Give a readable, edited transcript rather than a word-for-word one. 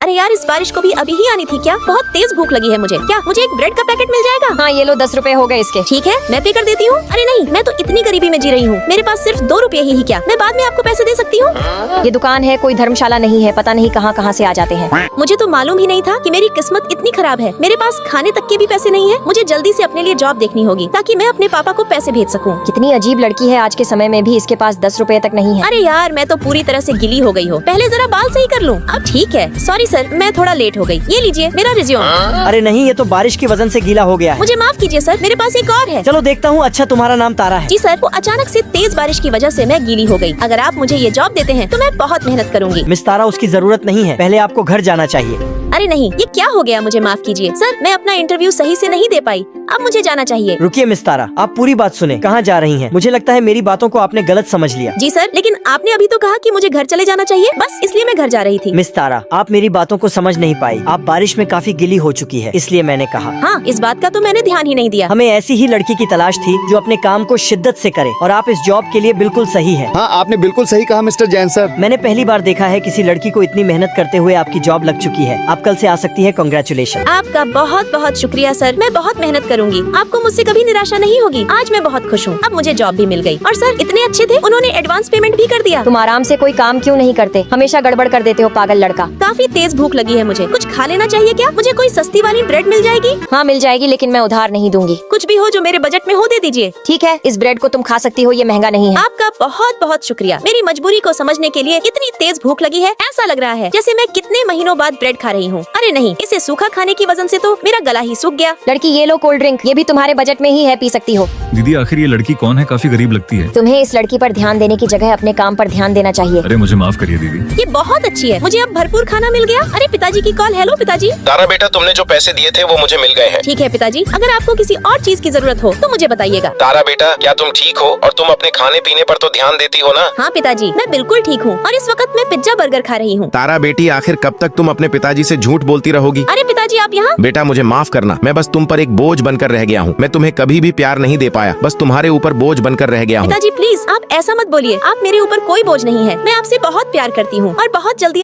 अरे यार, इस बारिश को भी अभी ही आनी थी क्या? बहुत तेज भूख लगी है मुझे। क्या मुझे एक ब्रेड का पैकेट मिल जाएगा? हाँ ये लो 10 रुपए हो गए इसके। ठीक है, मैं पे कर देती हूँ। अरे नहीं, मैं तो इतनी गरीबी में जी रही हूँ, मेरे पास सिर्फ 2 रुपए ही क्या? मैं बाद में आपको पैसे दे सकती हूँ। ये दुकान है, कोई धर्मशाला नहीं है, पता नहीं कहाँ कहाँ से आ जाते हैं। मुझे तो मालूम ही नहीं था कि मेरी किस्मत इतनी खराब है। मेरे पास खाने तक के भी पैसे नहीं है। मुझे जल्दी से अपने लिए जॉब देखनी होगी ताकि मैं अपने पापा को पैसे भेज सकूँ। कितनी अजीब लड़की है, आज के समय में भी इसके पास 10 रुपए तक नहीं है। अरे यार, मैं तो पूरी तरह से गिली हो गई हूँ। पहले जरा बाल सही कर लूँ। अब ठीक है, सॉरी सर, मैं थोड़ा लेट हो गई। ये लीजिए मेरा रिज्यूम। अरे नहीं, ये तो बारिश की वजह से गीला हो गया है। मुझे माफ कीजिए सर, मेरे पास एक और है। चलो देखता हूँ। अच्छा, तुम्हारा नाम तारा है। जी सर, वो अचानक से तेज बारिश की वजह से मैं गीली हो गई। अगर आप मुझे ये जॉब देते हैं तो मैं बहुत मेहनत करूंगी। मिस तारा, उसकी जरूरत नहीं है, पहले आपको घर जाना चाहिए। अरे नहीं, ये क्या हो गया? मुझे माफ कीजिए सर, मैं अपना इंटरव्यू सही से नहीं दे पाई। अब मुझे जाना चाहिए। रुकिए मिस तारा, आप पूरी बात सुने। कहाँ जा रही हैं? मुझे लगता है मेरी बातों को आपने गलत समझ लिया। जी सर, लेकिन आपने अभी तो कहा कि मुझे घर चले जाना चाहिए, बस इसलिए मैं घर जा रही थी। मिस तारा, आप मेरी बातों को समझ नहीं पाई। आप बारिश में काफी गिली हो चुकी है, इसलिए मैंने कहा। हाँ, इस बात का तो मैंने ध्यान ही नहीं दिया। हमें ऐसी ही लड़की की तलाश थी जो अपने काम को शिद्दत से करे, और आप इस जॉब के लिए बिल्कुल सही है। हाँ, आपने बिल्कुल सही कहा मिस्टर जैन सर। मैंने पहली बार देखा है किसी लड़की को इतनी मेहनत करते हुए आपकी जॉब लग चुकी है। आप कल से आ सकती है। कांग्रेचुलेशन। आपका बहुत बहुत शुक्रिया सर, मैं बहुत मेहनत करूंगी। आपको मुझसे कभी निराशा नहीं होगी। आज मैं बहुत खुश हूँ। अब मुझे जॉब भी मिल गई। और सर इतने अच्छे थे, उन्होंने एडवांस पेमेंट भी कर दिया। तुम आराम से कोई काम क्यों नहीं करते? हमेशा गड़बड़ कर देते हो, पागल लड़का। काफी तेज भूख लगी है मुझे, कुछ खा लेना चाहिए क्या? मुझे कोई सस्ती वाली ब्रेड मिल जाएगी? हाँ मिल जाएगी, लेकिन मैं उधार नहीं दूंगी। कुछ भी हो जो मेरे बजट में हो, दे दीजिए। ठीक है, इस ब्रेड को तुम खा सकती हो, ये महंगा नहीं है। आपका बहुत बहुत शुक्रिया। मेरी मजबूरी को समझने के लिए। इतनी तेज भूख लगी है, ऐसा लग रहा है जैसे मैं कितने महीनों बाद ब्रेड खा रही हूँ। अरे नहीं, इसे सूखा खाने की वजह से तो मेरा गला ही सूख गया। लड़की ये लो कोल्ड ड्रिंक, ये भी तुम्हारे बजट में ही है, पी सकती हो। दीदी आखिर ये लड़की कौन है? काफी गरीब लगती है। तुम्हें इस लड़की पर ध्यान देने की जगह अपने काम पर ध्यान देना चाहिए। अरे मुझे माफ करिए दीदी। ये बहुत अच्छी है, मुझे अब भरपूर खाना मिल गया। अरे पिताजी की कॉल। हेलो पिताजी। तारा बेटा, तुमने जो पैसे दिए थे वो मुझे मिल गए हैं। ठीक है पिताजी, अगर आपको किसी और चीज की जरूरत हो तो मुझे बताइएगा। तारा बेटा, क्या तुम ठीक हो? और तुम अपने खाने पीने पर तो ध्यान देती हो ना? हाँ पिताजी, मैं बिल्कुल ठीक हूँ और इस वक्त मैं पिज्जा बर्गर खा रही हूँ। तारा बेटी, आखिर कब तक तुम अपने पिताजी से झूठ बोलती रहोगी? अरे पिताजी, आप यहाँ? बेटा मुझे माफ करना, मैं बस तुम पर एक बोझ बनकर रह गया हूँ। मैं तुम्हें कभी भी प्यार नहीं दे पाया, बस तुम्हारे ऊपर बोझ बनकर रह गया हूँ। पिताजी प्लीज, आप ऐसा मत बोलिए। आप मेरे ऊपर कोई बोझ नहीं है। मैं आपसे बहुत प्यार करती हूँ और बहुत जल्दी